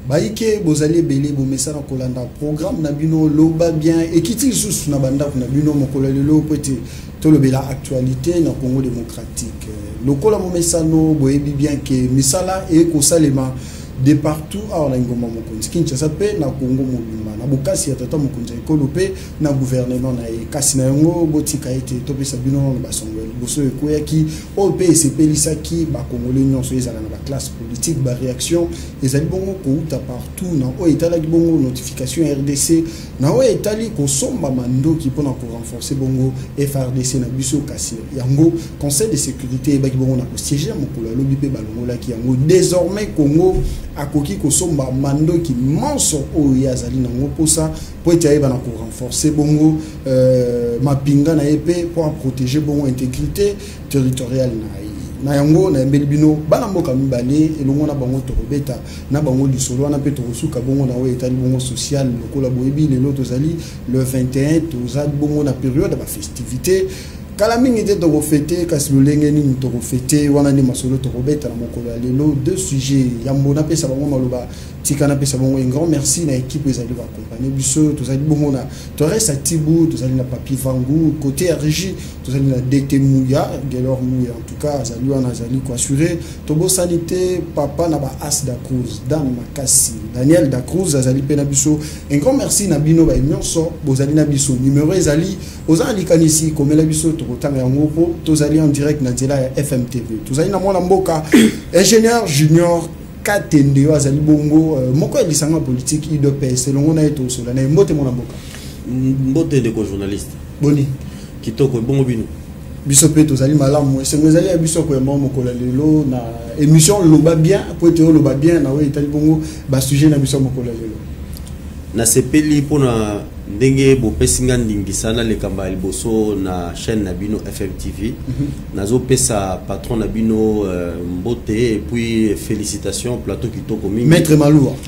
baike bozali belé bo message kolanda programme na bino loba bien et kiti sous na banda na bino mokolo lelo pete to lobela actualité na Congo démocratique lokola mo message no boyebi bien que misala e ko salema de partout à la ngoma mokonzi Kinshasa pe na Congo mobimba na bokasi ya tata mokonzi ekolo pe na gouvernement na e kasi na yango botika ete to pesa bino na basongweli boso ekoya ki o pe sepelisa ki ba congolais nyonso ezala na ba classe politique ba réaction ezali bongo ko uta partout na o etala ki bongo notification RDC na o etali ko somba mandoki pona ko renforcer bongo FRDC na biso kasi yango conseil de sécurité ba ki bongo na ko siéger mokolo lobi pe balongola ki yango désormais Congo akoki ko somba mandoki manso o yazali na ngoposa po ete ba na ko renforcer bongo mapinga na epé pour protéger bongo intégrité territoriale na yango na mbelibino bana mboka mibale elongo na bango torobeta na bango lisolo na pe tosuka bongo na o etali bongo social lokola boyebi lelo tozali le 21 tozali bongo na période ba festivité kala mingi te to fêter kasi lolenge ni to fêter wana ni masolo to robeta na mokolo lelo deux sujets yambona pesa bango maloba tikana pesa bango un grand merci na équipe ezali ba accompagner biso tozali bongo na to reste Tibu tozali na Papi Vangu côté RJ tozali na DT Mouya Gelor Mouya en tout cas azali wana azali ko assurer to bo sanité papa na ba As da Cruz Dan Makasi Daniel da Cruz azali pe na biso un grand merci na bino ba nyonso bozali na biso numéro ezali ozali kanisi komela biso tokotanga yango po tozali en direct na nzela ya FMTV tozali na mwana mboka ingénieur junior Katende azali bongo moko elisanga politique IDPS longo na eto sola na mbote mwana mboka mbote de journaliste boni kitoko bongo bino biso pe tozali malamu esengo ezali ya biso ko mokolo lelo na émission loba bien po ete loba bien na we etali bongo ba sujet na biso mokolo lelo na sepeli pona ndenge bo pesinga ndingisana le kamba liboso na chaîne na bino FMTV nazo pesa patron na bino mbote et puis félicitations plateau kitoko mingi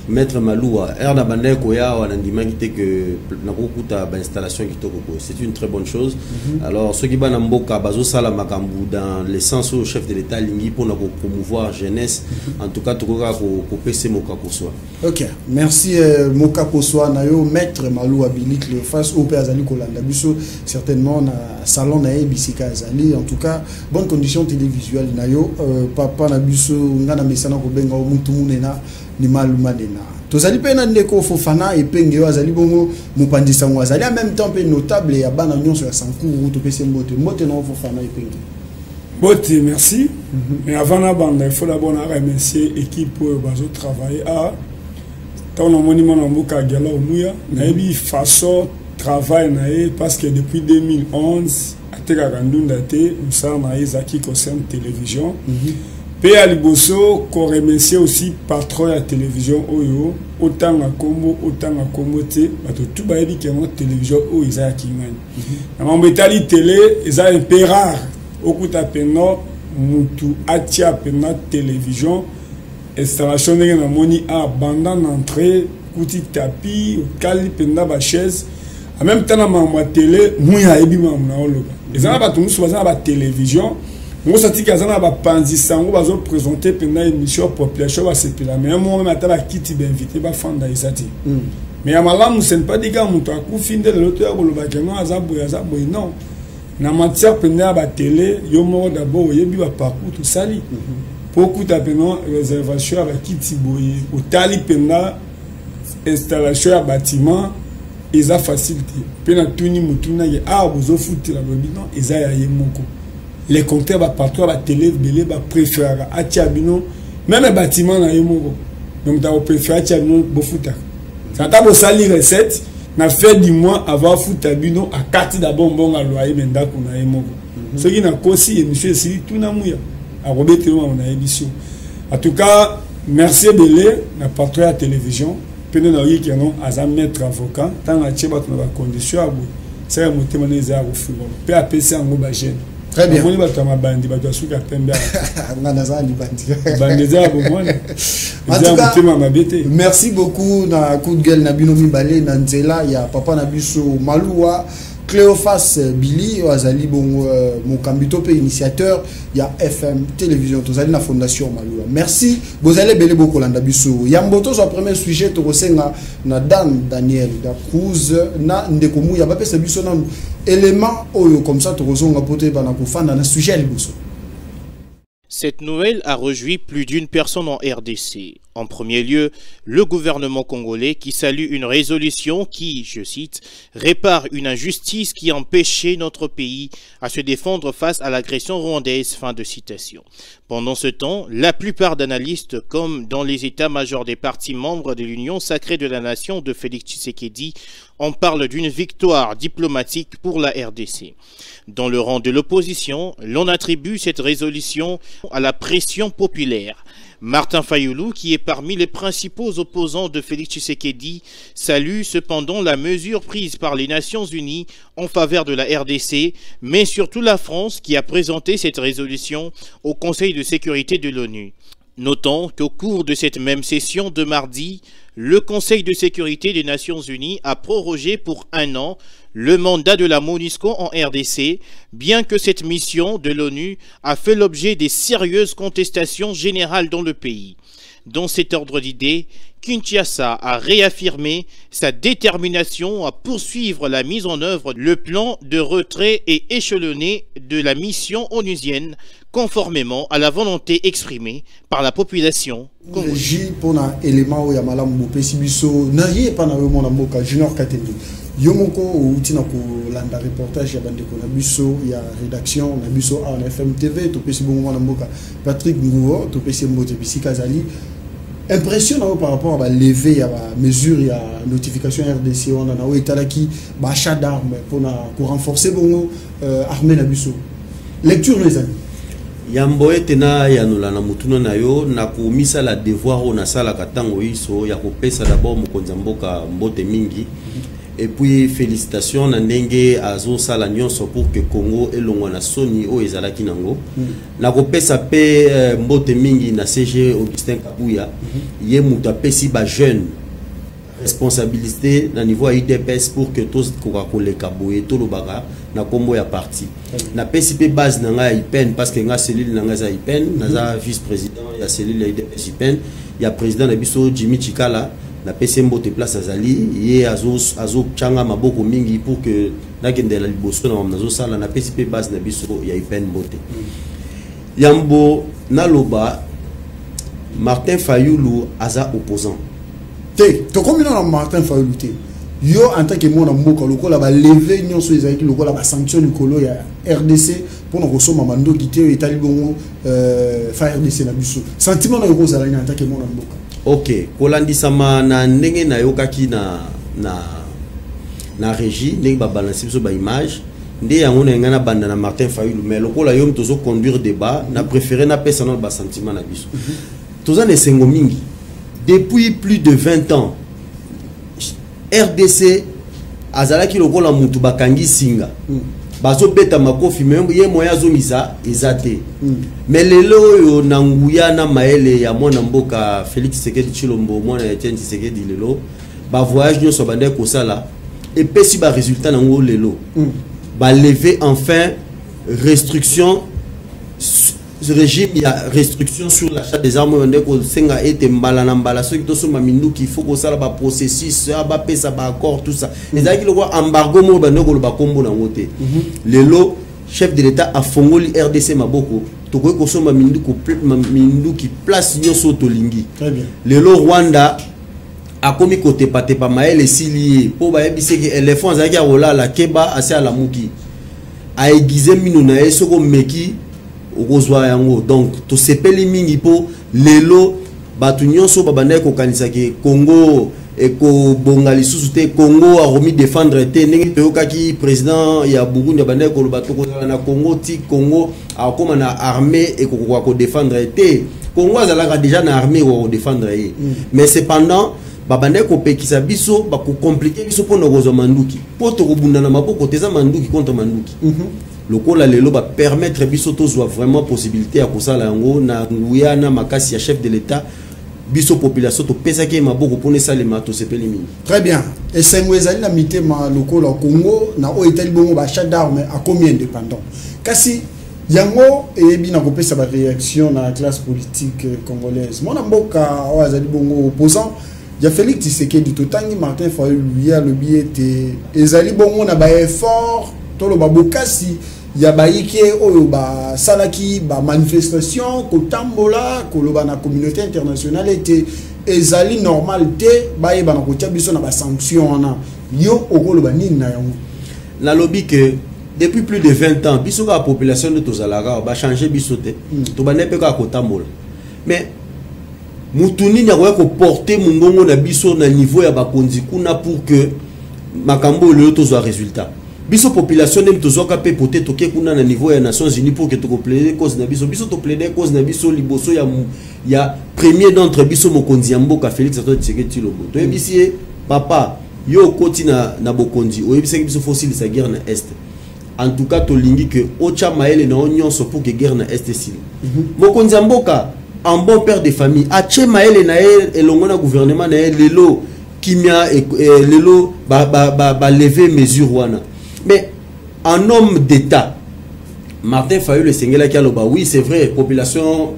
maître Maloua erna bande ko ya wana ndimaki te que na kokuta ba installation kitoko ko c'est une très bonne chose alors ceux qui bana mboka bazo sala makambu dans le sens au chef de l'état lingi pour na ko promouvoir jeunesse en tout cas tokoka ko pese moka ko soi. OK merci moka ko soi na yo maître Maloua le face au père Azali Kolanda biso certainement na salon na ebisika Azali en tout cas bonne condition télévisuelle na yo papa na biso ngana mesana ko benga o mutu munena ni maluma dena tozali pe na ndeko Fofana et penge Azali bongo mupandisa ngo Azali en même temps pe notable ya bana nyonso ya Sankuru to pese mbote na Fofana et penge bote merci mais avant la bande il faut d'abord remercier équipe bazo travailler à on a monument en Mboka Gelor Mouya naebi façon travail nae parce que depuis 2011 ateka kandunda te msa na ezaki concerne télévision pe aliboso ko remercier aussi patron ya télévision oyo autant à Kombo te bato tout baebi que mon télévision o isa kingani na mambetali télé eza un peu rare okuta peno mutu atia pena télévision installation de la moni à abandon entrée kuti tapis kali penda ba chaise en même temps na ma télé muya ebi ma na oloba ezana ba tumusu bazana ba télévision ngo satika zana ba panzisango bazo présenter penda émission population ba sepela mais moi même atala kiti ba invité ba fanda isati mais ya malamu c'est pas diga muto akufinde l'autre ya koloba kengo azabo non na matière penda ba télé yo mo d'abord yebi ba parcours tout sali beaucoup d'appelants réservation avec Kitiboye au tali pena installation à bâtiment ils a facilité pena tuni mutuna ya bozo futi la bino ils a yemoko les compteurs ba partout ba télé belé ba préférer atia bino même bâtiment na yemoko donc ta préférer atia bino bo futa ça ta bo sali recette na fait du mois avant futa bino à kati d'abord bonga loyer menda kuna yemoko ce qui na kosi et monsieur si tout na muya en tout cas merci Belé na patron à télévision pene na yi kenon aza maître avocat tant a tcheba na condition abu c'est monter maneza au football pe apc en ba jeune très bien moni ba tama bandi ba suka pembe ngana za li bandi bandeza bo mona en tout cas merci beaucoup na coup de gueule na bino mibale na nzela ya papa na biso Maloua Cléophas Billy azali bon mokambito pe initiateur ya FM télévision tozali na fondation Malua. Merci bozali belé boko landa biso yamboto zo premier sujet to kosenga na Daniel da Cruz na ndeko muya ba pesa biso na élément oyo comme ça to kozonga pote bana kofanda na sujet liboso. Cette nouvelle a réjoui plus d'une personne en RDC. En premier lieu, le gouvernement congolais qui salue une résolution qui, je cite, répare une injustice qui empêchait notre pays à se défendre face à l'agression rwandaise. Fin de citation. Pendant ce temps, la plupart d'analystes, comme dans les états-majors des partis membres de l'Union sacrée de la nation de Félix Tshisekedi, on parle d'une victoire diplomatique pour la RDC. Dans le rang de l'opposition, l'on attribue cette résolution à la pression populaire. Martin Fayoulou, qui est parmi les principaux opposants de Félix Tshisekedi, salue cependant la mesure prise par les Nations Unies en faveur de la RDC, mais surtout la France qui a présenté cette résolution au Conseil de sécurité de l'ONU. Notons qu'au cours de cette même session de mardi, le Conseil de sécurité des Nations Unies a prorogé pour 1 an le mandat de la MONUSCO en RDC, bien que cette mission de l'ONU a fait l'objet des sérieuses contestations générales dans le pays. Dans cet ordre d'idées, Kinshasa a réaffirmé sa détermination à poursuivre la mise en œuvre le plan de retrait et échelonné de la mission onusienne, conformément à la volonté exprimée par la population. Régie pour un élément où il y a malam bopesi biso n'ayez pas na mona mboka Junior Katendi yomoko utina ko landa reportage ya bande ko na biso ya rédaction na biso à FM TV to pesi bongo na mboka Patrick Ngouo to pesi mbote bisika zali impressionnant par rapport à la levée à la mesure ya notification RDC on a na etalaki ba achat d'armes pour renforcer bongo armée na biso lecture les amis Yambo etena ya nolana mutuna na yo na kumisa la devoir on a sala katango iso ya kopesa d'abord mokonza mboka mbote mingi et puis félicitations na ndenge azo sala nyonso pour que Congo elongwa na soni o ezalaki nango na kopesa pe mbote mingi na CG Augustin Kabuya ye muta pesi ba jeune responsabilité na niveau IDPS pour que tous Coca-Cola Kaboye tout le baga na kombo ya parti na PCP base na nga IPEN parce que nga cellule na nga za IPEN na za vice-président ya cellule ya IDPS IPEN ya président na biso Jimmy Chikala na PCMbo te place azali ye azo changa maboko mingi pour que na kende la liboso na nazo sala na PCP base na biso ya IPEN bote yambo na loba Martin Fayoulou aza opposant to combien na Martin Fayoulou te yo en tant que mon mboka lokola ba lever nyonso ezaki lokola ba sanction likolo ya RDC pour nous resoma mando kité etali bongo fa RDC na biso sentiment na yo kozala en tant que mon mboka OK kolandisama na ndenge na yokaki na régie ndenge ba balancer biso ba image nde yango na ngana banda na Martin Fayoulou mais lokola yo mtozo conduire débat na préféré na pesa na ba sentiment na biso toza ne sengo mingi depuis plus de 20 ans RDC azalaki lokola mutu bakangi singa bazo beta makofi membo ye moya zomisa ezate mais lelo yo na nguya na maele ya mwana mboka Félix Tshisekedi Tshilombo mwana ya Etienne Tshisekedi lelo ba voyage nyo so bande ko sala et pesi ba résultat na ngo lelo ba lever enfin restriction régime il y a restriction sur l'achat des armes on ko senga ete mbala na mbala ceux qui to soma minduki il faut ko sala ba processus ba pesa ba accord tout ça les aki le embargo mo ba ndoko ba kombo na ngote lelo chef de l'état a fongoli RDC maboko to ko soma minduki place nyoso to lingi très bien lelo Rwanda a komi côté patepa maele sili po ba yebise ke éléphant zaki a rola la keba ase ala muki a aiguiser minu na esoko meki donc to sepeli mingi po lelo batu nyonso babanda ko kanisa ke Congo et ko bongali susute Congo a remis défendre te ndenge toyokaki président ya Burundi babanda ko bato ko na Congo ti Congo a koma na armée et ko défendre te Congo azalaka déjà na armée ko défendre mais cependant babanda ko pekisa biso ba ko compliquer biso po no gozo manduki po to kubunda na maboko teza manduki contre manduki le col lelo va permettre biso to soit vraiment possibilité à kosala yango na nguyana makasi ya chef de l'état biso population to pesa ke maboko pone ça les mato sepeli mingi. Très bien. Et c'est ezali na mitema lokola Congo na o etali bongo ba achat d'armes à combien indépendant. Kasi yango ebi na kopesa ba réaction na la classe politique congolaise. Mona mboka o azali bongo opposant ya Félix Tshisekedi totangi Martin Fayulu lui a le biete ezali bongo na ba effort to lo ba bokasi ya baike oyo ba salaki ba manifestation kotambola koloba na communauté internationale était ezali normal te baye bana kotia biso na ba sanction na yo okoloba nini na yango na lobby que depuis plus de 20 ans biso ka population de tozalaka ba changer biso te to ba nepe ka kotambola mais mutuni nya ko porter mungongo na biso na niveau ya bakonzi kuna pour que makambo le tozwa résultat. Biso population nem tozoka pe pote toke kuna na niveau ya Nations Unies pour que to plaider cause na biso to plaider cause na biso liboso ya premier d'entre biso mokonzi ya mboka Félix Antoine Tshisekedi Tshilombo to ebisi papa yo koti na bokonzi o ebisi biso fossile sa guerre na est en tout cas to lingi que ocha maele na onyon pour que guerre na est sil mokonzi ya mboka en bon père de famille ache maele na elongo na gouvernement na lelo kimia lelo ba lever mesure wana. Mais en homme d'État, Martin Fayulu Sengela Kialoba, oui c'est vrai, population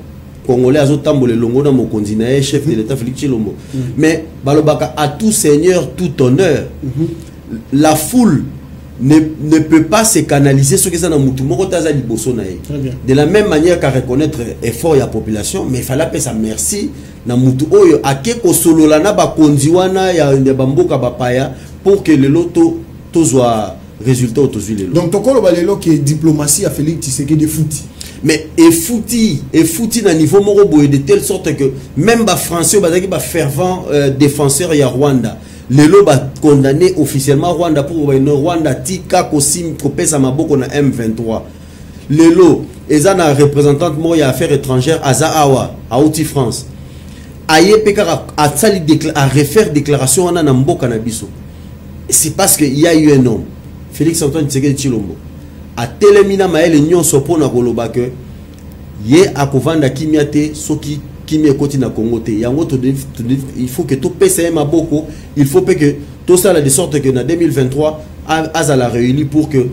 congolaise autant le longo dans mon continent, chef de l'État Félix Tshilombo. Mais Balobaka à tout seigneur, tout honneur, la foule ne peut pas se canaliser sur ce que ça n'a moutou. De la même manière qu'à reconnaître effort et la population, mais il fallait appeler ça merci na moutou oyo akeko solo la na ba kondiwana ya bamboka bapaya pour que le loto soit résultat autour. Donc tokolo balelo que diplomatie a Félix Tshisekedi fouti. Mais et fouti na niveau moko boye de telle sorte que même ba français bazaki ba fervent défenseur ya Rwanda. Lelo ba condamné officiellement Rwanda pour une Rwanda tika kosim kopesa maboko na M23. Lelo ezana représentante moya affaires étrangères Azaawa à Outi France. Aye pekara a refaire déclaration na mboka na biso. C'est parce qu'il y a eu un homme Félix Antoine Tshisekedi Tshilombo a telemina maele nyonso pona koloba que ye akovanda kimiate soki kimia koti na Congo te yango il faut que tout pese maboko il faut que tout ça de sorte que na 2023 azala réuni pour que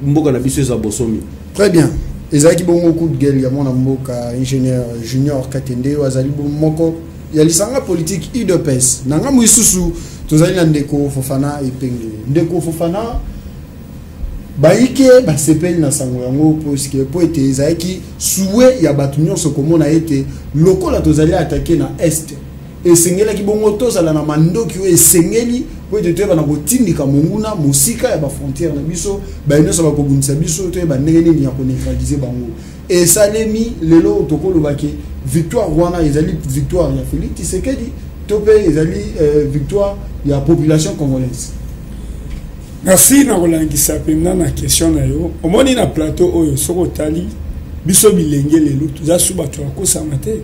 mboka na biso za bosomi. Très bien. Ezaki bongo coup de gueule ya mona mboka ingénieur junior Katende wazali moko ya lisanga politique UDPS nanga muisusu tozali na Ndeko Fofana epenge Ndeko Fofana baike ba sepeli na sango yango parce que po ete ezaki souhait ya batu nyonso komona ete lokola tozali attaquer na est et sengela ki bongo tozala na mandoki o esengeli po ete toyeba na kotindika monguna musika ya ba frontière na biso ba nyonso ba kobunisa biso toyeba ndenge nini ya koneutraliser bango et salemi lelo tokolo bake victoire wana ezali victoire ya Félix Tshisekedi topé ezali victoire ya population congolaise. Merci na kolangisa pena na question na yo. Omoni na plateau oyo soko tali biso bilenge lelo tuza suba to akosa mate.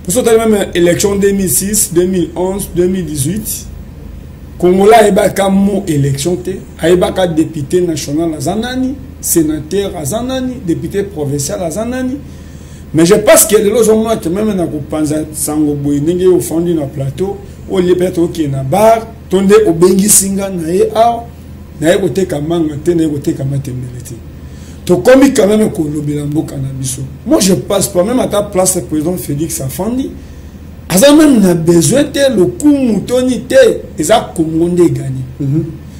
Pour tali même élection 2006, 2011, 2018 Congola ebaka mo élection te, ebaka député national azanani, sénateur azanani, député provincial azanani. Mais je pense que les gens qui même na kopanza sango boy ndenge au fond na plateau, o libeto ki na bar, tonde obengi singa na ye a na ye kote kamanga te na ye kote kamatemelete. To komi quand même ko lobela mboka na biso. Moi je passe pas même à ta place le président Félix Afandi. Aza même na besoin te le coup moutoni te eza Congo gagné.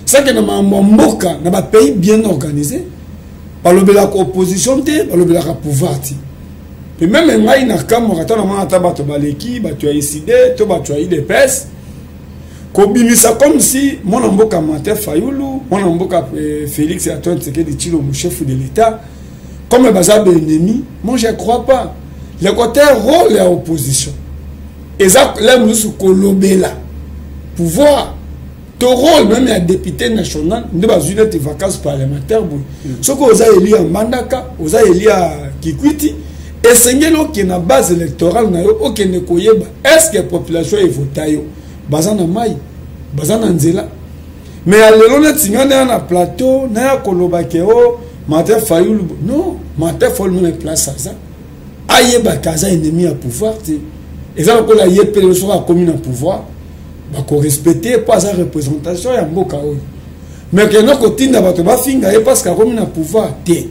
Ça que na mboka na ba pays bien organisé. Par lobela ko opposition te, par lobela ka pouvoir ti. Et même ngai na kamorata na mata bato baleki bato ya ICD to bato ya IDPS kobimisa comme si mon mboka Martin Fayulu mon mboka Félix Antoine Tshisekedi Tshilombo chef de l'État comme bazab ennemi. Moi je crois pas le côté rôle de l'opposition exact là nous kolobela pouvoir ton rôle même ya député national de bazune de vacances parlementaires ce que oza eli en Mandaka oza eli à Kikwiti. Et c'est que na base électorale na yo okene koyeba est-ce que la population est votée bazana mai bazana nzela mais alelo na tingana na plateau na koloba ke o Martin Fayulu non Martin Fayulu na place ça ayeba kaza ennemi à pouvoir eza lokola ye pe soki akomi na pouvoir bakorespecte mpo aza représentation ya mboka oyo mais kena kotinda bato bafinga ye parce que akomi na pouvoir te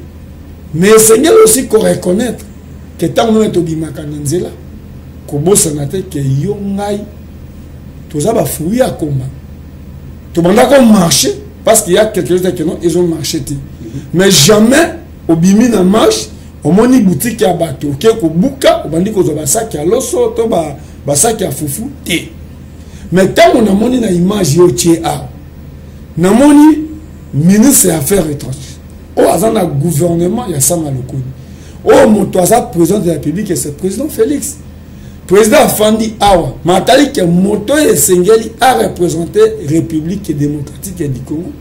mais esengeli aussi koreconnaître ke ntango meme tobimaka na nzela kobosana te ke yo ngai toza bafruit ya komba tobanda komarche parce qu'il y a quelque chose que non ils ont marché mais jamais au bimi na marche au moni boutique ya bato ke ko buka obandi ko zo basaki ya loso to basaki ya fufu te mais tant on a moni na image yo tie a na moni ministre des affaires étrangères o azana gouvernement ya sama lokoni o moto aza président de la République et c'est président Félix président afandi awa matali ke moto esengeli a représenter République démocratique du Congo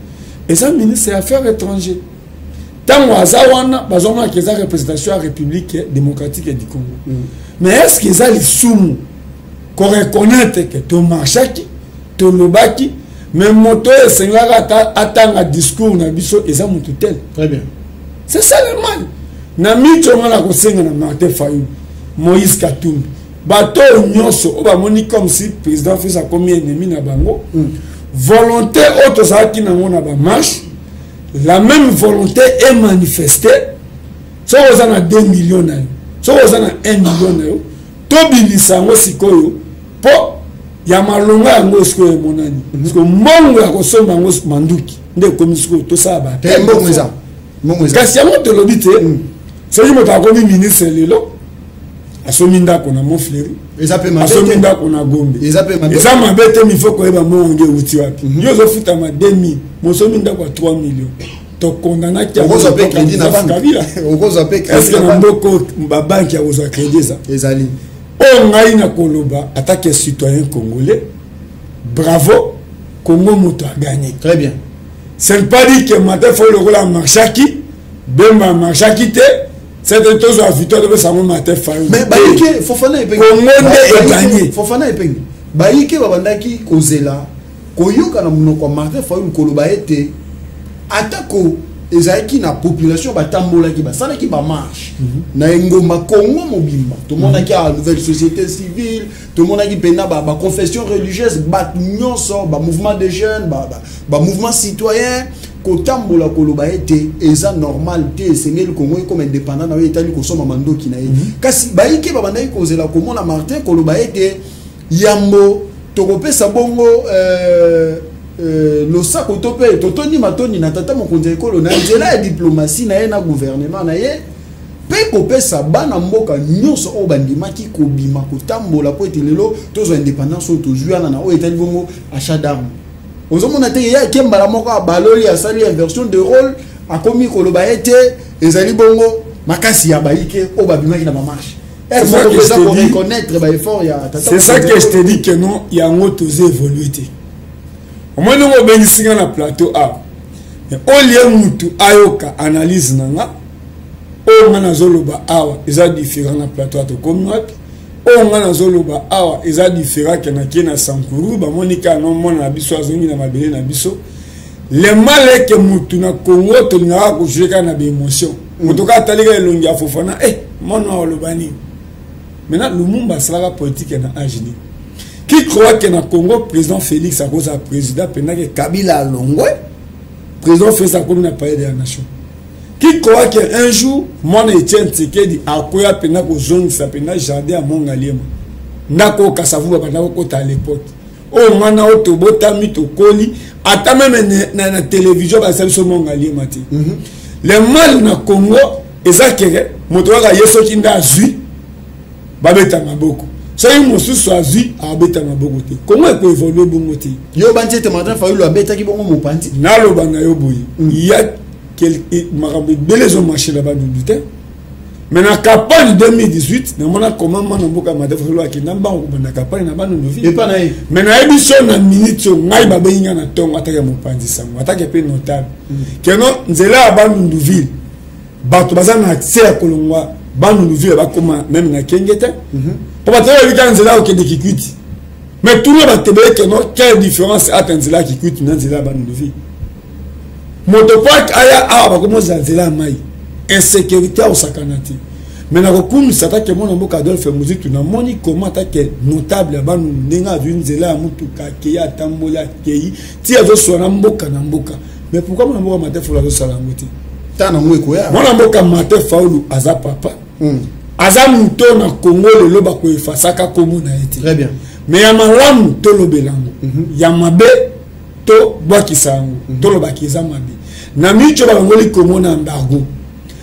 et ça ministre des affaires étrangères tant azawana bazoma que ça représentation à République démocratique du Congo mais est-ce que ça les soum qu'on reconnaître que to marchaki to lobaki mais moto esengela atanga discours na biso eza mutu tel très bien c'est ça le mal na mito ngala ko senga na Martin Fayulu Moïse Katumbi bato nyonso obamoni comme si président fait sa comme ennemi na bango volonté auto saki na ngona ba marche la même volonté est manifestée so ozana 2 millions na yo so ozana 1 million na yo to bilisa ngo sikoyo po ya malonga yango sikoyo monani parce que mongo ya kosomba ngo manduki nde komi sikoyo to saba te mongo eza kasi yango to lobite so yimo ta komi ministre lelo asominda kona Montfleury asominda kona Gombe eza mabete mi foko eba monge uti wapi yo zo futa ma 2000 mosominda kwa 3 millions to condamna ki okozo pe crédit na banque okozo pe crédit na mboko ba banque ya ozo crédit ça ezali o ngai na koloba attaque citoyen congolais bravo Congo moto a gagné très bien c'est pas dit que matin faut le rola marchaki bemba marchaki te c'est de tous à victoire de ça matin Fayulu mais baike Fofana epengi Congo est gagné Fofana epengi baike babandaki kozela koyoka na munoko Martin Fayulu koloba ete atako ezaki na population batambolaki basalaki ba marche na engomba Congo mobimba tout le monde qui a nouvelle société civile tout le monde qui pena ba confession religieuse ba nyonso ba mouvement de jeunes ba mouvement citoyen kotambola koloba ete eza normal te sengeli Congo comme indépendant na etali kosoma mandoki na ye kasi baike babandaki kozela komona Martin koloba ete yambo tokopesa bongo losako to pe totoni matoni na tata mokonzi ekolo na nzela ya diplomatie na ye na gouvernement na ye pe kopesa bana mboka nyonso o bandimaki kobima kotambola po ete lelo tozo indépendance o tozuana na o etali bongo achat d'armes ozomona te ya kembala moko abaloli asali inversion de rôle akomi koloba ete ezali bongo makasi ya baike o babimaki na ba marche c'est ça que je te reconnaître ba effort ya tata c'est ça que je te dis que non ya ngoto ze évoluer te au moins nous bengi na plateau a mais au lieu mutu ayoka analyse nanga o ngana zoloba awa eza différent na plateau to comme wapi o ngana zoloba awa eza différent que na kena sankuru ba monika no mona biso azongi na mabele na biso le mal est que mutu na Congo to ngaka ko jouer na be émotion mutu ka talika elongi ya Fofana mona olobani maintenant Lumumba sera politique na Agini qui croit que na Congo président Félix a cause président pendant que Kabila a longwe président Félix a comme na palais de la nation qui croit que un jour mon Etienne Tshisekedi a koya pendant que zone s'appelle jardin à Mongaliema ndako kasavu bana ko ta l'époque o mana o to botami to koli ata même na télévision ba sabi so Mongaliema ti le mal na Congo ezakere moto wa yeso kinda zui babeta maboko so yi mosusu azui abeta maboko te comment peut évoluer bongo te yo banti te Martin Fayulu abeta ki bongo mopanzi naloba na yo boyi il y a quelques marabout belezo marché là-bas du te mais na campagne 2018 na mona comment na mboka Martin Fayulu akina mbango na campagne na banu novi et pas na mais na émission na minute ngai babenga na tongo ataka mopanzi sango ataka pe notable keno nzela banu novi bato bazana accès à kolongwa banu novi ba koma même na kengete pour battre le canzela au Kenya Kikwiti mais tout le monde a tébé que non quelle différence entre Nzela Kikwiti na Nzela banu novi motopark aya awa ba komo Nzela mai insécurité au sakanati mais na kokum sata ke mona mboka Adolphe Muzi tu na moni comment ta ke notable ba nu ndenga vu nzela ya mutuka ke ya tambola ke ti azo sona mboka na mboka mais pourquoi mona mboka Martin Fayulu azo sala ngoti tana ngweko ya mona mboka Martin Fayulu aza papa aza muto na Congo le loba ko efasaka komo na eti très bien mais ya malamu to lobelango ya mabe to bwakisango to lobaki eza mabe na micho ba ngoli komo na embargo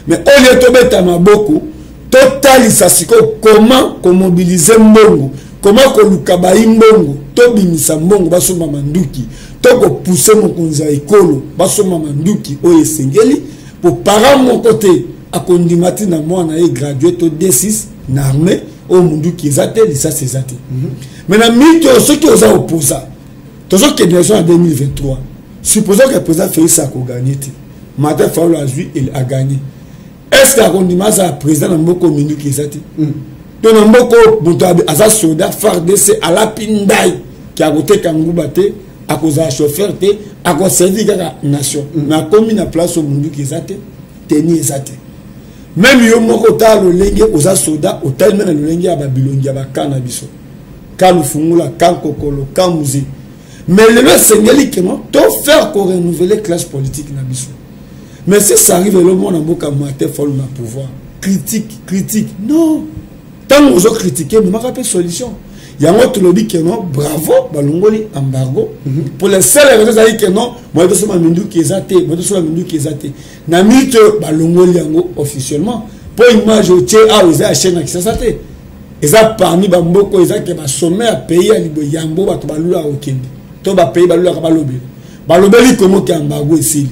mais au lieu to beta maboko totalisa siko comment ko mobiliser mbongo comment ko luka ba mbongo to bimisa mbongo basoma manduki to ko pousser mokonza ekolo basoma manduki o esengeli pour parent mon côté akondimati na mwana e gradué to D6 na armée o munduki ezate lisa sezate mais na mito ceux qui ont opposé toujours que bien sûr en 2023 supposons que le président Félix a gagné Martin Fayulu a gagné. Est-ce que Akondima a président dans Mboko Mindu qui est ça? Donc dans Mboko Buntabe a soldat FARDC à la Pindai qui a voté Kangoubate à cause de la chauffeur à cause de la nation. Mais a commis la place au Mundu qui est ça teni est ça. Même yo moko ta le lenge aux soldats au tel même le lenge à Babylone ya bakanabiso. Kalu fungula kankokolo kamuzi. Mais le Sénégalais qui non tout faire pour renouveler la classe politique na biso. Mais si ça arrive le monde en boka Martin Fayulu na pouvoir critique non tant que vous critiquez mais pas de solution. Il y a un autre lobby qui non bravo balongoli embargo pour les seules raisons que non moi je suis mindu qui est na mito balongoli yango officiellement pour image au tché a aux chaîne qui ça té eza parmi bamboko eza que ba sommet à pays à libo yambo ba to balula okende to ba pays balula ka balobeli comment que embargo ici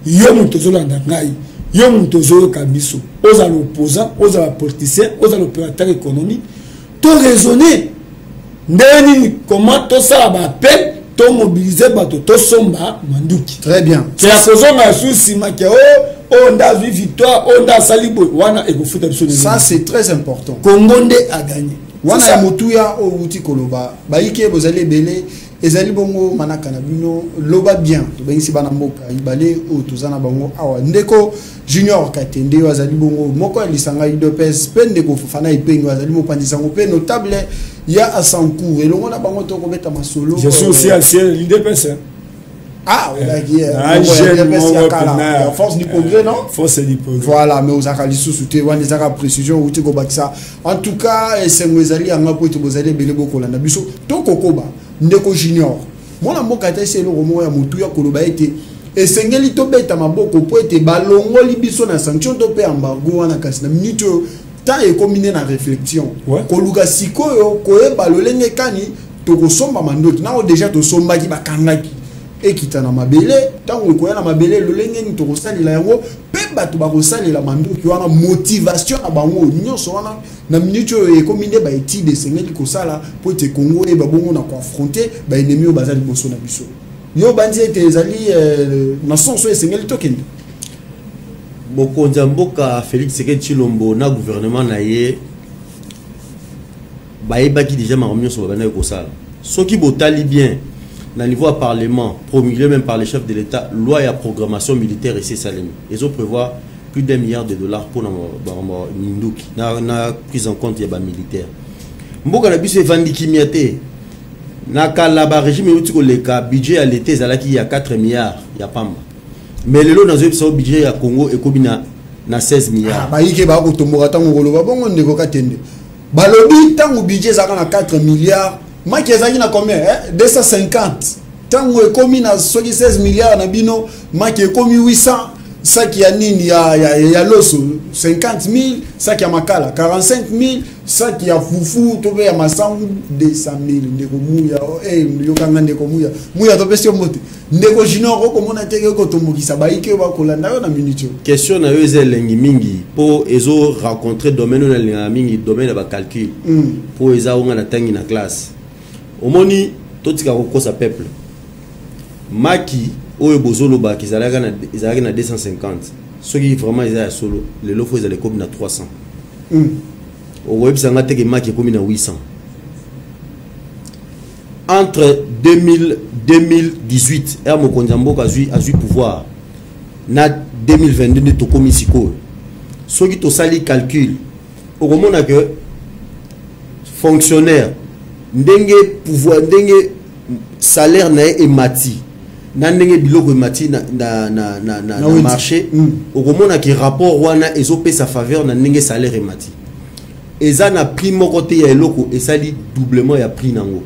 yo muto zolanda ngai yo muto zoyoka biso oza l'opposant oza la politicien oza l'opérateur économique to raisonner ndeni comment to ça ba peine to mobiliser bato to somba manduki très bien c'est la saison na souci make on a vu victoire on a salibo wana e kofuta biso ça c'est très important Kongonde a gagné wana ya motuya o uti koloba baike bozali belé ezali bongo manaka na bino loba bien to bengisi bana mboka ibale o tozana bango awa ndeko junior katende wazali bongo moko lisanga idopes pende ko fana ipengo wazali mopandisa ngo pe notable ya asancourt elongo na bango to ko beta masolo je suis aussi à ciel l'idps ah voilà qui est force du progrès non force du progrès voilà mais aux akali sous-souté wana ezaka précision uti ko bakisa en tout cas esengo ezali anga po to bozali belé boko landa biso to kokoba ndeko junior mona mboka ta selo romo ya mutu ya koloba ete esengeli to beta maboko po ete balongoli biso na sanction to pe embargo wana kasi na minute ta e combiner na réflexion koluka sikoyo koyeba lolenge kani to kosomba mandoki na o déjà to sombaki bakangaki ekita na mabele tango koya na mabele lolenge ni to kosalela yango pe bato ba kosalela mandoki wana motivation na bango nyonso wana na minute e combiner ba étude esengeli kosala po te Congo e ba bongo na confronter ba ennemi o bazali boso na biso yo bandi ete ezali na sonso esengeli tokende bokonza mboka Félix Tshisekedi Tshilombo na gouvernement na ye bayebaki déjà maromio so bana kosala soki botali bien na niveau à parlement promulgué même par les chefs de l'État loi et programmation militaire ici Salem ils ont prévoir plus d'$1 milliard pour Minduki na prise en compte ya ba militaire mboka na biso evandiki miate na kala ba régime uti ko leka budget à l'été ezalaki ya 4 milliards ya pamba mais lelo na zo budget ya Congo ekobina na 16 milliards ba yike ba ko tomboka tango koloba bongo ndeko katende balobi tango budget zaka na 4 milliards maki ezaki na combien 250 tango ekomi na soki 16 milliards na bino maki ekomi 800 saki ya nini ya loso 50,000 saki ya makala 45,000 saki ya fufu tobe ya masangu 200,000 ndeko muya yokanga ndeko muya to pesi mote ndeko junior ko komona teke ko tombokisa baike ba kolanda yo na minute question na yo ezelengi mingi po ezo rencontrer domaine na lenga mingi domaine ba calcul po eza onga na tangi na classe omoni totika ko kosa peuple maki oyo bozolo ba kizalaka na 250 soki vraiment ils solo le lofo ils allaient comme na 300 au web sanga teke maki comme na 800 entre 2018 et mokonza mboka azui pouvoir na 2022 to komi siko soki to sali calcul au moment que fonctionnaire ndenge pouvoir ndenge salaire na e mati na ndenge biloko mati na marché au moment que rapport wana ezopé sa faveur na ndenge salaire e mati eza na prix moko te ya eloko esali doublement ya prix nango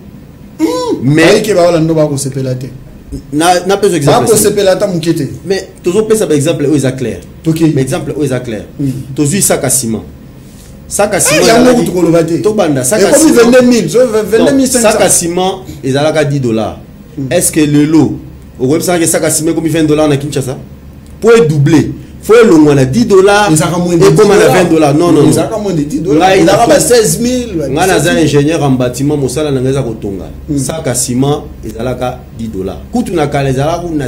mais que ba wala ndo ba ko sepela te na peso exemple ba ko sepela ta mukete mais tozopé ça par exemple o eza clair mais exemple o eza clair tozui sac à ciment sac à ciment to banda sac à ciment 22 500 sac à ciment ezalaka $10 est-ce que le lot au web sac à ciment comme $20 na Kinshasa pour doubler faut le moins $10 et comme à $20 non ça comme $10 il a 16 000 ngana za ingénieur en bâtiment mosala na ngeza kotonga sac à ciment ezalaka $10 kutu na kala ezalaka na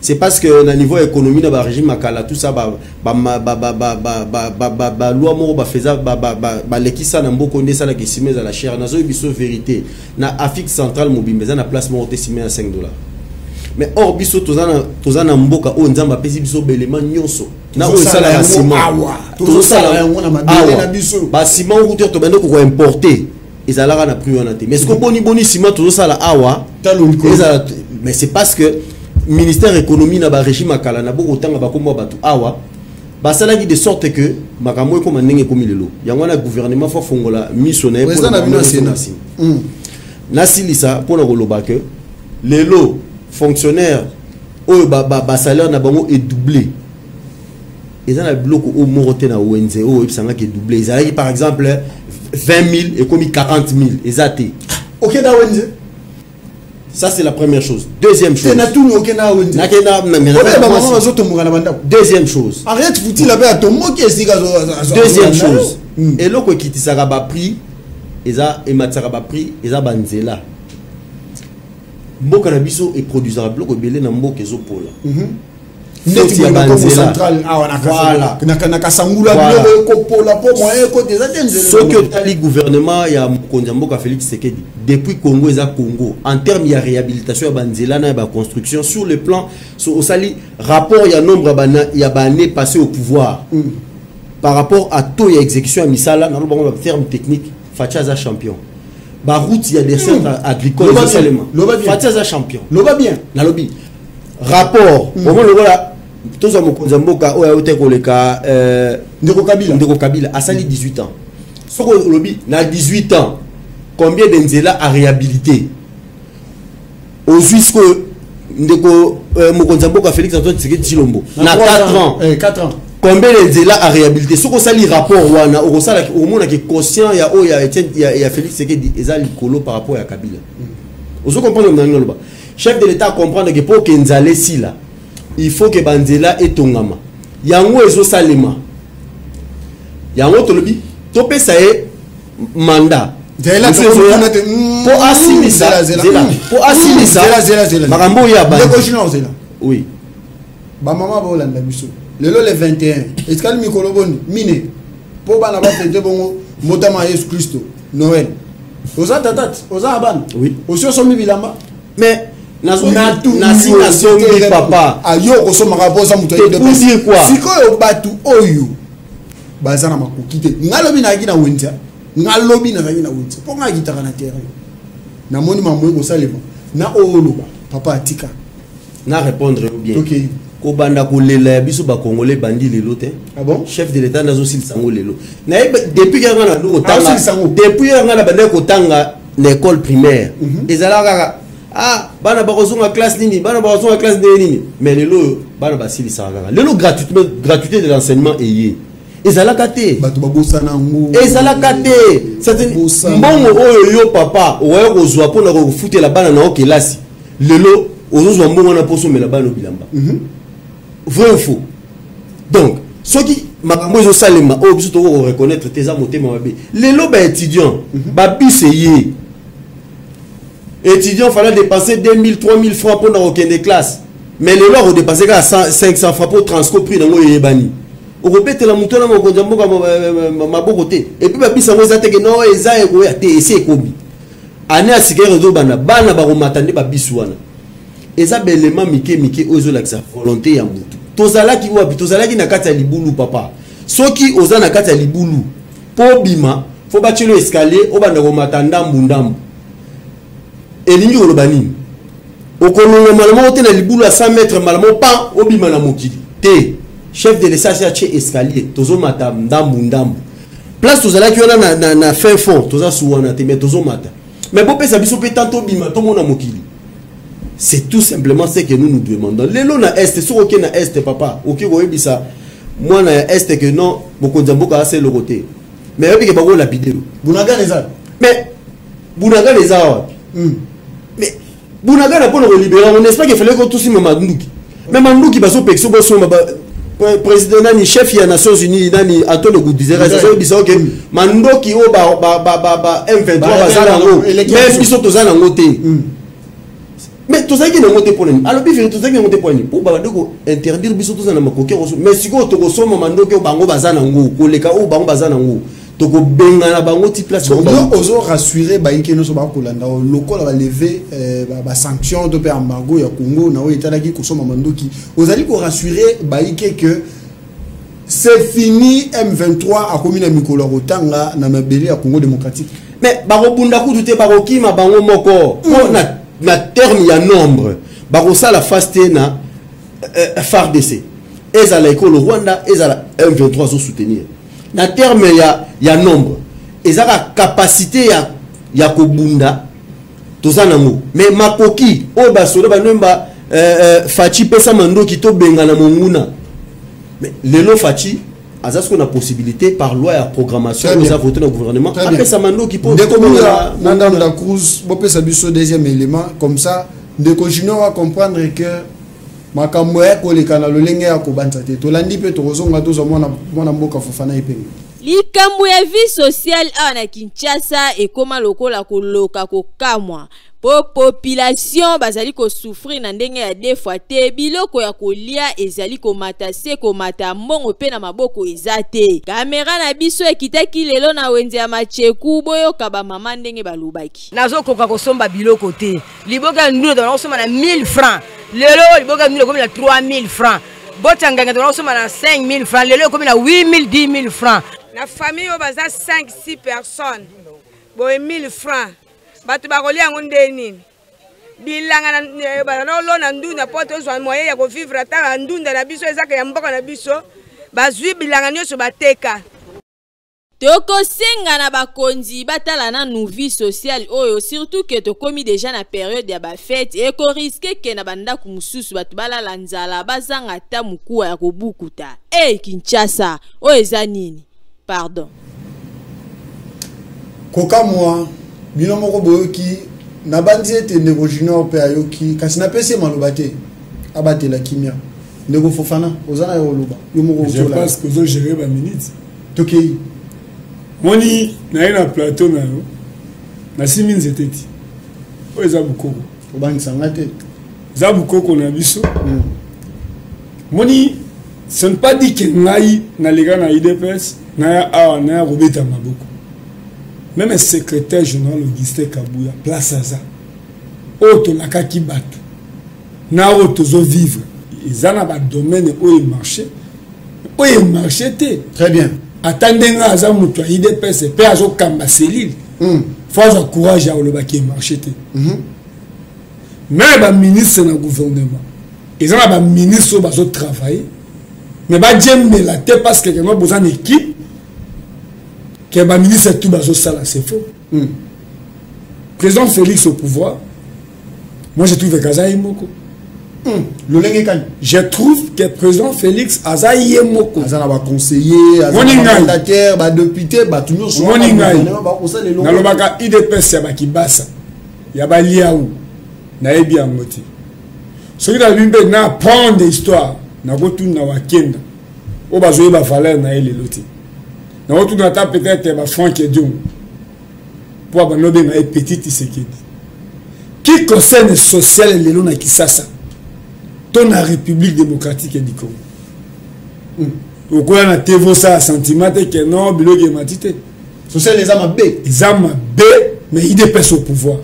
c'est parce que na niveau économie na ba régime akala tout ça ba loi moko ba feza ba lekisa na mboko ndesa la kisime za la cher na zo biso vérité na Afrique centrale mobimbe na place moko te sime à $5 mais or biso tozana mboka o nzamba pesi biso belema nyonso na o sala ya ciment to sala yango na mabele na biso ba ciment route to bendo ko importer ezalaka na prix wana te mais ce que boni ciment to sala awa mais c'est parce que ministère économie na ba régime akala na boko tanga ba kombo batu awa ba sala qui de sorte que makambo ko manenge komi lelo yango na gouvernement fa fongola missionnaire pour na silisa pour na koloba que lelo fonctionnaire oyo ba salaire na bango est doublé et ça na bloc au moroté na ONZ o ebsanga qui est doublé ça par exemple 20 000 et comme 40 000 ezate OK na ONZ. Ça c'est la première chose. Deuxième chose. Deuxième chose. Arrête fouti la paix à ton mot qui est deuxième chose. Et là quoi qui sera ba prix eza et matsara ba prix eza banzela. Mboka na biso et produisera bloc belé na mboka ezopola. Ndeti ya banzela. Voilà. Na kasangula bloc kopola po moyen côté za tenzela. Ce que le gouvernement ya Mokonzi Mboka Félix Tshisekedi depuis Congo et Congo en termes de réhabilitation ya banzela na ba construction sur le plan au sali rapport ya nombre ya bané passé au pouvoir par rapport à taux et exécution à misala dans le terme technique Fachaza champion ba route ya des centres agricoles seulement Fachaza champion loba bien na lobby rapport au moment là tous à Mokonzi Mboka o ya ote koleka Ndeko Kabila a sali 18 ans soko lobby na 18 ans combien d'enzela a réhabilité au Suisse que Ndeko Mokonzi Mboka Félix Antoine Tshisekedi Tshilombo na 4 ans combien d'enzela a réhabilité soko sali rapport wana au sala au monde qui conscient ya o ya Etienne ya Félix Tshisekedi eza likolo par rapport à Kabila vous comprenez maintenant chef de l'état comprendre que pour qu'enzale si là il faut que banzela etongama yango ezo salema yango tolobi topesa e mandat pour asilisa makambo ya ba oui ba mama ba olanda biso lelo le 21 eskali mikolo boni mine po bana ba fete bongo motama Yesu Kristo Noël oza tatat oza abana oui osio somi bilamba mais nasi papa ayo kosoma raposa muto de quoi sikoyo batu oyo bazana makukite ngalobi na kina wenza ngalobi na kina wenza po ngakitaka na terrain na moni mamwe ko salema na oloba papa atika na répondre bien OK ko banda ko lela biso ba congolais bandi lelo te ah bon chef de l'état nazo sil sango lelo na depuis que ngana ndo tanga depuis ngana banda ko tanga l'école primaire ezalaka bana bakozonga classe nini bana bakozonga classe nini mais lelo bana basili saraka lelo gratuité de l'enseignement eyé ezalaka te bato babosana ngo ezalaka te c'est mbongo oyo yo papa oya kozwa pona ko futela bana na okelasi lelo ozozwa mbongo na poso mela bana bilamba vrai ou faux donc ceux qui makambo ezo salema o biso to ko reconnaître tes amotema mabe lelo ba étudiant ba biseye étudiants fallait dépenser 2000 3000 francs pour dans des classes mais les lois ont dépassé 500 francs pour transco prix dans le bani au répète la mouton na Mokonzi Mboka mabokoté et puis ba bisa ngoza teke no eza eko ya te ese kobi année à sikere do bana ba matande ba biswana eza belema mike ozo la sa volonté ya mutu tozala ki wapi tozala ki na kati ya libulu papa soki oza na kati ya libulu pour bima faut bâtir le escalier au bandako matanda mbundambu elingi olobani okononga malamo te na libulu à 100 mètres malamo pas au bima na mokili te chef de l'État c'est escalier tozo mata ndambu place tozala ki wana na fin fond toza suwana te mais tozo mata mais bon pesa biso pe tanto bima to mona mokili. C'est tout simplement ce que nous demandons. Lelo na est sur OK na est papa OK koyebisa moi na est que non bokonza mboka assez le côté mais yobi ke bango lapide bunaga les a mais bunaga les a mais bunaga na pour libérer on espère qu'il fallait que tout si manduki mais manduki baso pexo boso président nani chef ya Nations Unies nani Antonio Guterres ça bisa OK mandoki o ba M23 bazana ngo mais biso tozana ngote mais tout ça qui n'est pas pour nous. Alors puis tout ça qui n'est pas pour nous. Pour balado interdire biso tout ça na makoke mais si ko to ko soma mandoke o bango bazana ngo ko leka o bango bazana ngo to ko benga na bango ti place bango ozo rassurer ba yike no so ba ko landa lokola ba lever ba sanction de pe embargo ya Congo na o etala ki ko soma mandoki ozali ko rassurer ba yike que c'est fini M23 a commis na mikolo rotanga na mabeli ya Congo démocratique mais ba ko bunda ku tuté ba ko kima bango moko na terme ya nombre barosa la faste na FARDC ezala école Rwanda ezala M23 so soutenir na terme ya nombre ezala capacité ya kobunda tozana ngo mais makoki o basola banomba fachi pesa mando ki to benga na monguna mais lelo fachi azasko na possibilité par loi ya programmation nous avons voté dans le gouvernement après ça mando qui peut Nanda la Cruz bo pesa biso deuxième élément comme ça de continuer à comprendre que makambo ya ko lekana lolenge ya ko banza te to landi pe to kozonga to zo mona mboka Fofana ipenga likambo ya vie sociale ana Kinshasa ekoma lokola koloka kokamwa po population bazali ko souffrir na ndenge ya deux fois te biloko ya kolia ezali ko matase ko mata mbongo pe na maboko ezate kamera na biso ekitaki lelo na wenze ya macheku boyoka ba mama ndenge balubaki nazo koka kosomba biloko te liboka nduna to kosomba na 1000 francs lelo liboka nduna komi na 3000 francs botanganga to kosomba na 5000 francs lelo komi na 8000 10000 francs na famille o baza 5-6 personnes boye 1000 francs batu bakolia ngonde nini bilanga na lona ndunda poto zo moyen ya ko vivre ata ndunda na biso ezaka ya mboka na biso bazwi bilanga nyonso bateka tokosenga na bakonzi batala na vie sociale oyo surtout que tokomi déjà na période ya ba fête et ko risque que na bandako mususu batu balala nzala bazanga ta mukuwa ya kobukuta Kinshasa o eza nini pardon koka moi bino moko boyoki na bandi ete ndeko junior pe ayoki kasi na pese maloba te abatela kimia ndeko Fofana ozana yo loba yo moko je pense que zo gérer ba minute tokei moni na plateau na yo na simin zeteti o eza bukoko obangisa ngate za bukoko na biso moni ce n'est pas dit que ngai na lega na IDPS na robeta maboko même secrétaire général Augustin Kabouya place à ça auto la kaki bato na auto zo vivre ils en a ba domaine où il marché te très bien attendez nga za muto IDPS pe azo kamba selile faut avoir courage à le baki marché te mais ba ministre na gouvernement ils en a ba ministre bazo travailler mais ba djembe la te parce que nous besoin d'équipe que le ministre tout bazo sala c'est faux. Président Félix au pouvoir, moi je trouve que Azaï Moko. Je trouve que président Félix Azaï Moko. Azana va conseiller, Azana va mandataire, va député, va tout le monde. Dans le bac IDPS ya baki basa, ya ba liaou, na ebi angoti. Ce qui a lui na prendre des histoires, na gotu na wakenda, o bazo ba valeur na ele loti. Na otu na ta peut-être ba Franck Edion pour ba nobe na petit Tshisekedi qui concerne social lelo na Kisasa ton la République démocratique du Congo pourquoi na tevo ça sentiment que non biloge matite social les âmes B mais il dépasse au pouvoir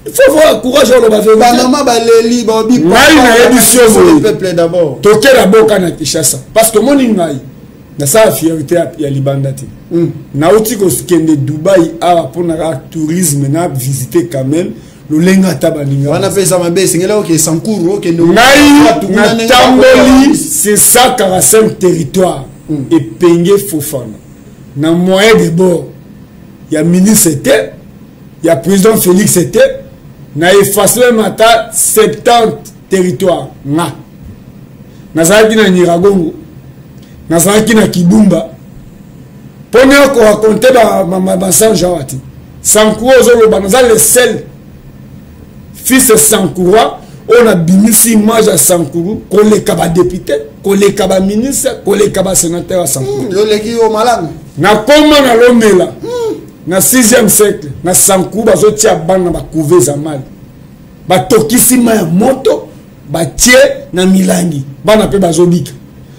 il faut avoir courage au ba maman ba leli ba bi na édition le peuple d'abord toke la boka na Kinshasa parce que mon ngai na sa fierté ya libanda te nauti kende Dubai awa pona ka tourisme na visiter quand même lolenga tabaninga wana pesa mabe singela oke sankuru oke ndo na tamboli c'est ça 45 territoires et penge Fofana na moyen de bord ya ministre était ya président Félix était na effacé mata 70 territoires nazalaki na Nyiragongo nazalaki na Kibumba pona ko raconter ba Sanjawa ti Sankuru ozoloba nazali le seul fils Sankura on a bimisi image à Sankuru koleka ba député koleka ba ministre koleka ba sénateur à Sankuru loleki o malamu na koma na lomela na 6e siècle na Sankuru bazotia bana ba couver za mal ba tokisi ma ya moto ba tie na milangi bana pe bazobika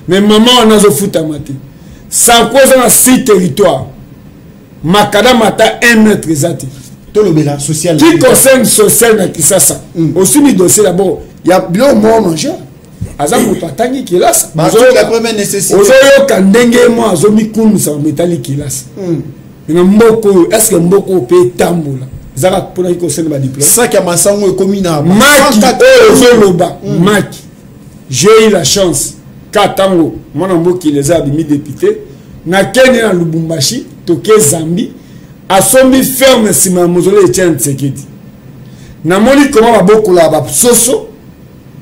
mais maman on a zo futa mate Sankuru na 6 territoires makada mata 1 mètre zati tout le béla social qui concerne social na Kisasa aussi ni dossier d'abord il y a bien mort manger azamu patangi kilasa la première nécessité ozoyo kandenge mo azomi kunu sa metali kilasa na mboko est-ce que mboko pe tambola zaka pona ko sene ba diplôme ça qui a masango e komina maki ozoloba maki j'ai eu la chance katango mwana mboki les abimi député na Kenya na Lubumbashi toke Zambie asombi ferme sima mozole Etienne Tshisekedi na moni comment ba bokola ba soso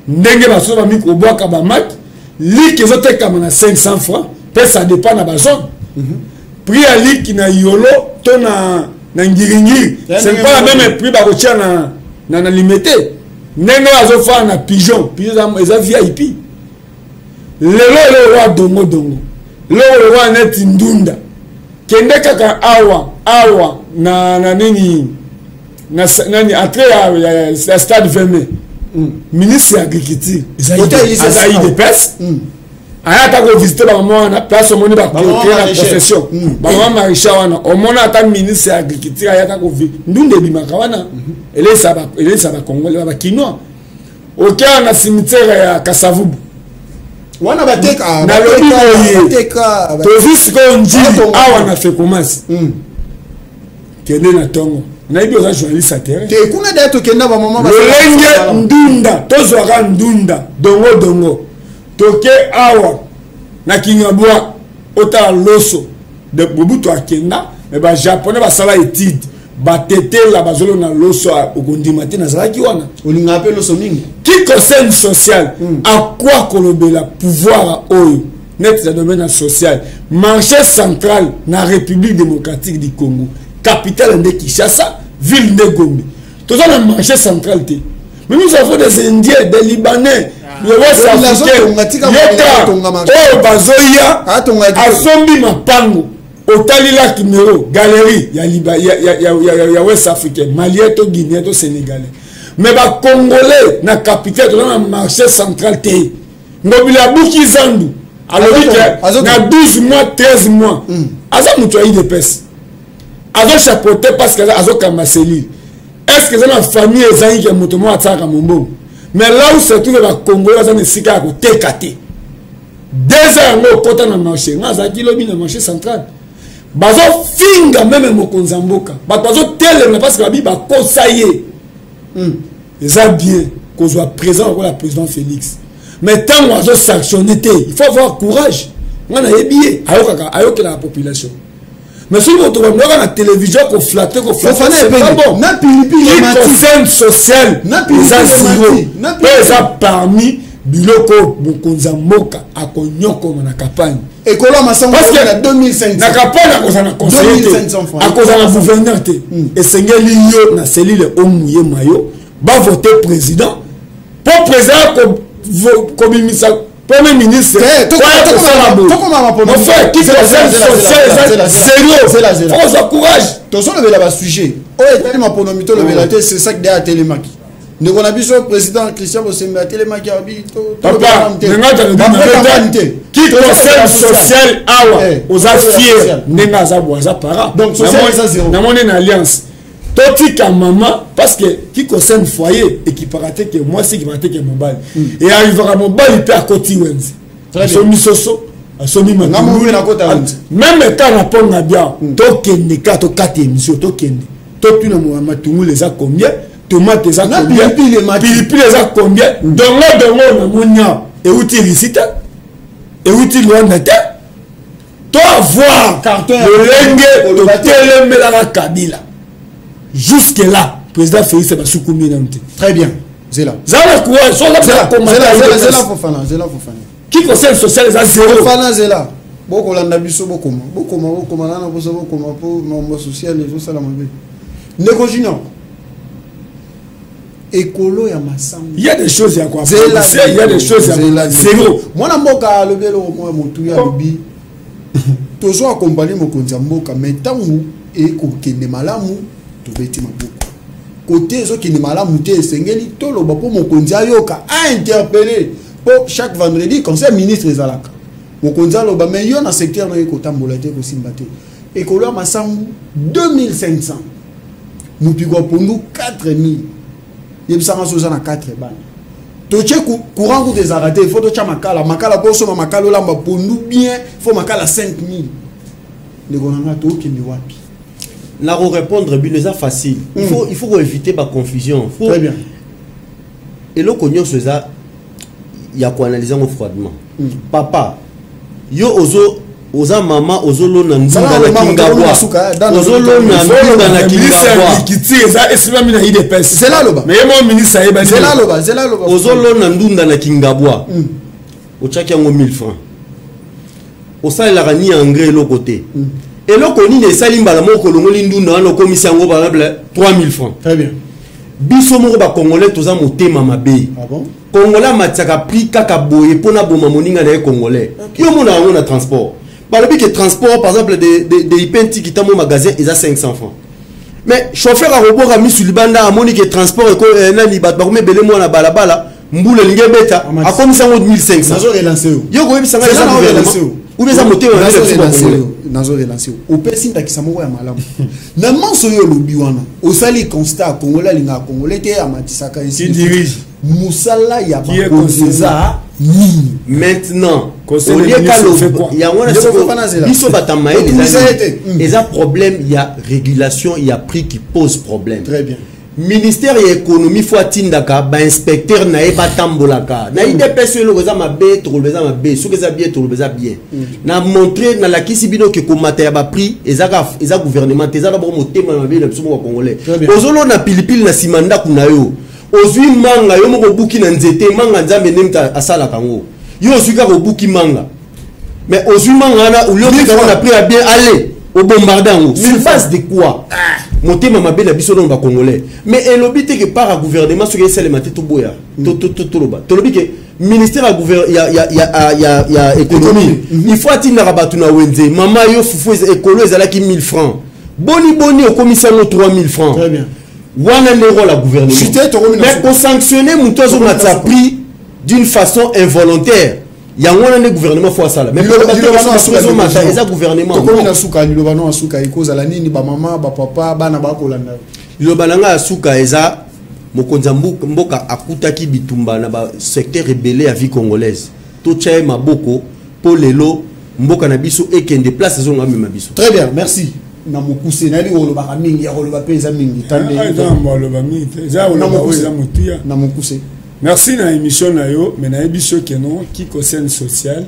ndenge ba soso ba miko boaka ba maki liki ezoteka na 500 francs pe ça dépend na ba zone prix à liki na yolo to na ngiringiri c'est pas la même prix ba kotia na limité ndenge azofa na pigeon eza VIP lelo roi dongo le roi net ndunda kende kaka awa na nini na nani après ya stade 20 mai ministre de l'agriculture Isaïe de pes aya ta ko visiter ba maman na place moni ba créer la profession ba maman marisha wana o mona ta ministre de l'agriculture aya ta ko ndunde bimaka wana ele sa ba congolais ba kinois aucun na cimetière ya Kasavubu wana bateka na bateka to visiko njili awa na fekomasi kende na tongo na ibi oza journaliste à terre te kuna da to kenda ba mama ba lenge ndunda tozwaka ndunda dongo toke awa na Kingabwa ota loso de bubutu akenda mais ba japonais ba sala étude ba tetela bazolo na loso okondima te na zalaki wana olinga appel loso mingi qui concerne social à quoi kolobela pouvoir oyo net dans domaine social marché central na République démocratique du Congo capitale de Kinshasa ville de Gombe tout ça le marché central té mais nous avons des Indiens des Libanais le West Africain oh bazoya asombi mapango otalila kimero galerie ya West Africain Malien to Guinéen to Sénégalais mais ba Congolais na capitale dans le marché central té ngobila buki zandu alors na 12 mois 13 mois aza mutu ayi de pes azo chapeauté parce que azo kamaseli est-ce que c'est ma famille ezangi ke mutu mo atsaka mombo mais là où se trouve la Congolais aza nesika ko tekate 2 ans ngo kota na marché ngaza kilobi na marché central bazo finga même mokonzamboka bazo tele parce que babi ba kosaye eza bien qu'on soit présent pour la président Félix mais tant on a sanctionné il faut avoir courage on a ébié ayoka la population mais si vous trouvez la télévision qu'on flatte c'est pas bon na pilipili concerne social ça parmi biloko mokonza mboka akonyoko na campagne ekolo masango na 2500 na campagne akozana conseiller akozana gouverneur te esengeli yo na cellule omuye mayo ba voter président pour président komimisa premier ministre c'est ça que derrière Télémaki nous on a vu le président Christian Bosemba Télémaki qui concerne social awa aux affaires nenga za boza para donc social ça zéro na mon alliance totika maman parce que qui concerne foyer et qui paraît que moi c'est qui paraît que mobile et arrivera mobile peut à côté wenzi so misoso asomi matungulu même état na ponga bien tokende ka to kate émission tokende totuna mo matungulu eza combien tomate eza combien pilipili eza combien dongo na monya euti risita euti loanda te to avoir le lenge to telemela Kabila jusque là président Félix Bassoukumi namte très bien zela zala quoi zela Fofana qui concerne social eza zéro Fofana zela boko landa biso bokoma nana boso bokoma po nombre social les sala mabe Ndeko Junior écolo ya masamba il y a des choses à quoi il y a des choses à zéro mwana mboka lobelo mo mutu ya lobi tozo accompagner mokonzi mboka mais tangu e ko kende malamu to beti maboko côté zo kende malamu te sengeli toloba po mokonzi ayoka a interpeller po chaque vendredi conseil ministre ezalaka mokonzi aloba mais yo na secteur na ko tambola te ko simba te écolo ya masambu 2500 mupigwa pondu 4000 yebisanga soza na 4 bana toche courant ku des arrêtés il faut to cha makala pour soma makala lamba pondu bien faut makala 5000 le gonanga to kindi wapi na répondre bien facile il faut éviter la confusion très bien et le cognon ça il y a quoi analyser froidement papa yo oza mama ozolo na ndunda na kingabwa ozolo na ndunda na kingabwa kiti eza esima mina ide pesa zela loba mais mon ministre ayeba zela loba ozolo na ndunda na kingabwa ochaki yango 1000 francs osalelaka ni engrais lo côté eloko nini esali mbala moko longoli ndunda wana okomisi yango par exemple 3000 francs très bien biso moko ba congolais toza motema mabe ah bon congolais matiaka prix kaka boye pona boma moninga na congolais yo mona yango na transport balobi que transport par exemple de ipenti qui tamo magasin ils a 500 francs mais chauffeur a robot a mis sur libanda a moni que transport et na libat ba komé belé mo na balabala mbule linge beta a comme ça 1500 nazo relancer yo ko ebisa ngala za relancer ou bien ça moté nazo relancer au pesi ndakisa moko ya malamu na manso yo lobi wana osali constat congolais linga congolais te amatisaka ici dirige musala ya bakonzeza maintenant il y a un problème, il y a régulation, il y a prix qui pose problème. Très bien. Ministère de l'économie faut atindaka ba inspecteur na eba tambolaka na ide peso lo za mabe to lobeza mabe so keza bien to lobeza bien na montrer na la kisibino ke komata ya ba prix eza gouvernement eza ba motema na mabe na biso ko congolais ozolo na pilipili na simanda kuna yo ozwi manga yo moko buki na nzete manga nzambe nemta asala kango yo ozwi ka ko buki manga mais ozwi manga na ulio ka na prix a bien aller au bombardant sur base de quoi motema mabe na biso no ba congolais mais elobi te que par un gouvernement ce que c'est le maté to boya to loba to lobi que ministère à gouvernement ya économie il faut atina rabatu na wenze mama yo fufu écolo ezalaki 1000 francs boni au commissaire 3000 francs très bien wana le rôle à gouvernement mais pour sanctionner mutozo matza prix d'une façon involontaire il y a un gouvernement faut ça là mais le gouvernement comme na suka ni lobano asuka ikoza la nini ba mama ba papa bana ba kolanda lo balanga asuka eza mokonza mboka akutaki bitumba na ba secteur rebelle à vie congolaise to tchaye maboko po lelo mboka na biso ekende place zonga mema biso très bien merci na mokuse na li oloba mingi ya oloba peza mingi tande na mokuse. Merci dans l'émission nayo, mais na émission qui concerne social,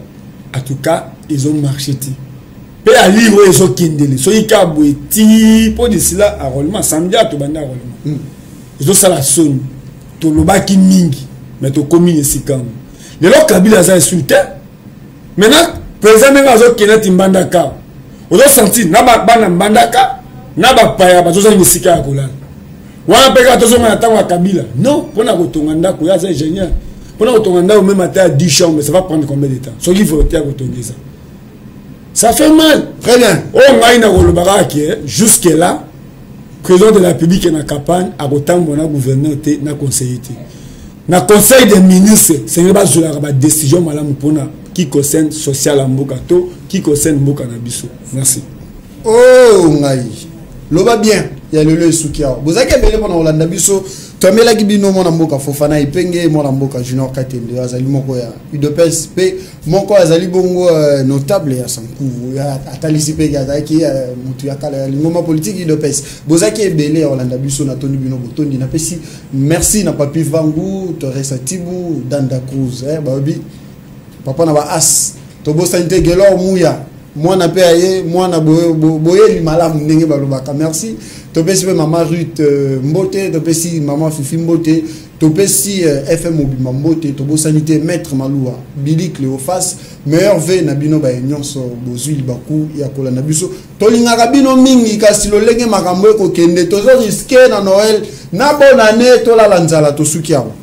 en tout cas ils ont marché. Pe ali wo ils ont kindeli, so yika boeti pour d'ici là à rollement samedi à to banda rollement. Ils ont ça la sonne, to loba ki mingi, mais to commune sikam. Le lo Kabila za insulté. Maintenant président nga zo kinati mbandaka. Ozo senti na ba bana mbandaka, na ba paya ba zo za nisika ya kolala. Wana peka tozo na tango Kabila. Non, pour na kotonga ndako ya c'est génial. Pour na kotonga ndako même à 10 chambres, ça va prendre combien de temps? So qui faut te kotonga ça. Ça fait mal. Très bien. Oh ngaina kolobaka ke jusque là président de la République na campagne a kotambo na gouverneur te na conseiller te. Na conseil des ministres, c'est ne pas sur la décision malamu pona qui concerne social mboka to, qui concerne mboka na biso. Merci. Oh ngai. Loba bien. Il y a le sukia. Vous avez belé pendant Hollande biso tomela ki bino mona mboka Fofana Ipenge mona mboka Junior Katende azali moko ya UDPS pe moko azali bongo notable ya Sankuvu ya atalisi pe azaki mutu ya kala ya lingoma politique UDPS bozaki ebele Orlando biso na toni bino botondi na pesi merci na Papi Vangu Toresa Tibu Danda Cruz babi papa na ba as to bosante gelo muya mwana pe aye mwana boye malamu ndenge balobaka merci topesi pe mama Ruth Mbote topesi mama Fifi Mbote topesi FM Mobima Mbote tobosanité maître Maloua Billy Cléophas meilleur ve na bino ba nyonso bozwi baku ya kolanda biso tolingaka bino mingi kasi lolenge makambo ko kende tozo risquer na Noël na bonne année tolala nzala tosuki awa